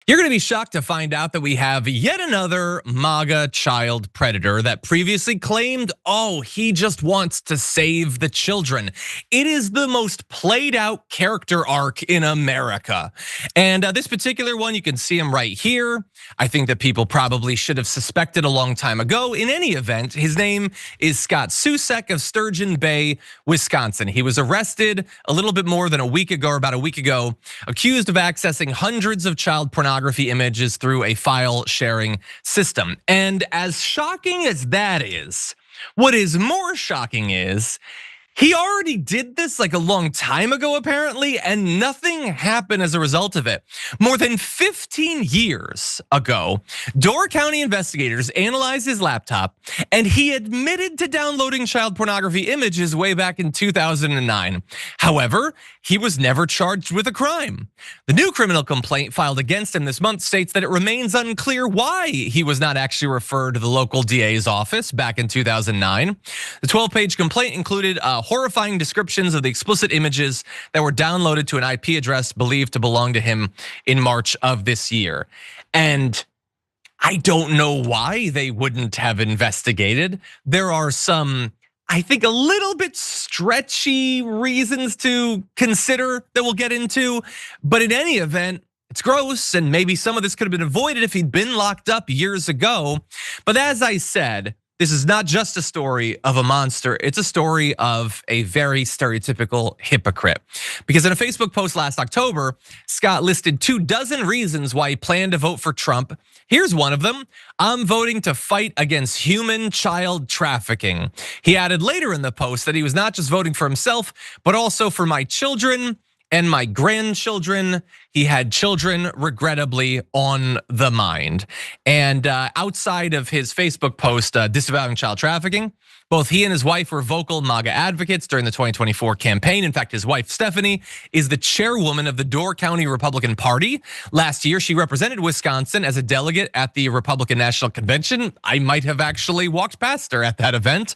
You're gonna be shocked to find out that we have yet another MAGA child predator that previously claimed, oh, he just wants to save the children. It is the most played out character arc in America. And this particular one, you can see him right here. I think that people probably should have suspected a long time ago. In any event, his name is Scott Soucek of Sturgeon Bay, Wisconsin. He was arrested a little bit more than a week ago, or about a week ago, accused of accessing hundreds of child pornography images through a file sharing system. And as shocking as that is, what is more shocking is he already did this like a long time ago, apparently, and nothing happened as a result of it. More than 15 years ago, Door County investigators analyzed his laptop, and he admitted to downloading child pornography images way back in 2009. However, he was never charged with a crime. The new criminal complaint filed against him this month states that it remains unclear why he was not actually referred to the local DA's office back in 2009. The 12-page complaint included horrifying descriptions of the explicit images that were downloaded to an IP address believed to belong to him in March of this year. And I don't know why they wouldn't have investigated. There are some, I think, a little bit stretchy reasons to consider that we'll get into. But in any event, it's gross, and maybe some of this could have been avoided if he'd been locked up years ago. But as I said, this is not just a story of a monster, it's a story of a very stereotypical hypocrite. Because in a Facebook post last October, Scott listed 24 reasons why he planned to vote for Trump. Here's one of them: I'm voting to fight against human child trafficking. He added later in the post that he was not just voting for himself, but also for my children and my grandchildren. He had children, regrettably, on the mind. And outside of his Facebook post disavowing child trafficking, both he and his wife were vocal MAGA advocates during the 2024 campaign. In fact, his wife, Stephanie, is the chairwoman of the Door County Republican Party. Last year, she represented Wisconsin as a delegate at the Republican National Convention. I might have actually walked past her at that event.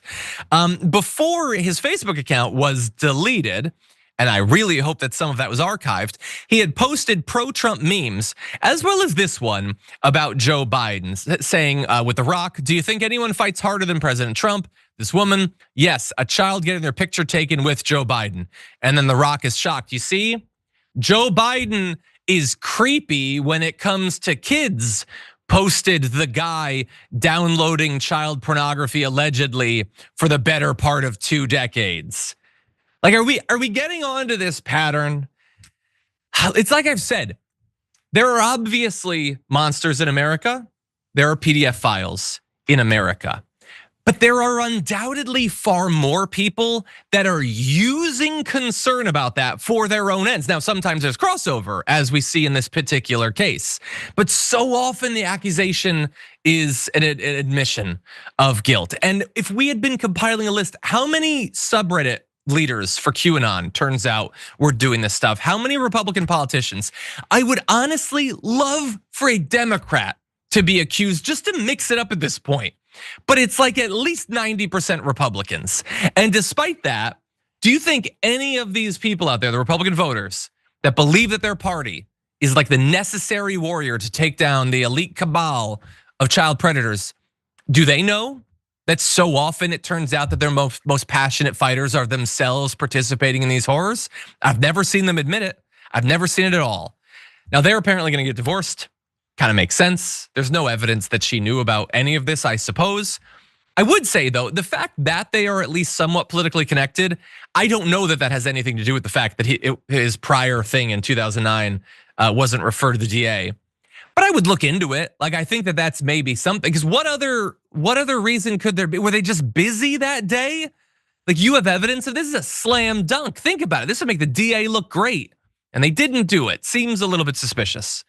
Before his Facebook account was deleted, and I really hope that some of that was archived, he had posted pro-Trump memes, as well as this one about Joe Biden, saying with The Rock, do you think anyone fights harder than President Trump? This woman, yes, a child getting their picture taken with Joe Biden. And then The Rock is shocked. You see, Joe Biden is creepy when it comes to kids, posted the guy downloading child pornography allegedly for the better part of 2 decades. Like, are we getting onto this pattern? It's like I've said, there are obviously monsters in America. There are PDF files in America. But there are undoubtedly far more people that are using concern about that for their own ends. Now, sometimes there's crossover, as we see in this particular case. But so often the accusation is an admission of guilt. And if we had been compiling a list, how many subreddit leaders for QAnon, turns out, were doing this stuff? How many Republican politicians? I would honestly love for a Democrat to be accused, just to mix it up at this point. But it's like at least 90% Republicans. And despite that, do you think any of these people out there, the Republican voters, that believe that their party is like the necessary warrior to take down the elite cabal of child predators, do they know that so often it turns out that their most passionate fighters are themselves participating in these horrors? I've never seen them admit it. I've never seen it at all. Now, they're apparently gonna get divorced. Kind of makes sense. There's no evidence that she knew about any of this, I suppose. I would say, though, the fact that they are at least somewhat politically connected, I don't know that that has anything to do with the fact that his prior thing in 2009 wasn't referred to the DA. But I would look into it. Like, I think that that's maybe something, because what other reason could there be? Were they just busy that day? Like, you have evidence of this? Is a slam dunk. Think about it. This would make the DA look great. And they didn't do it. Seems a little bit suspicious.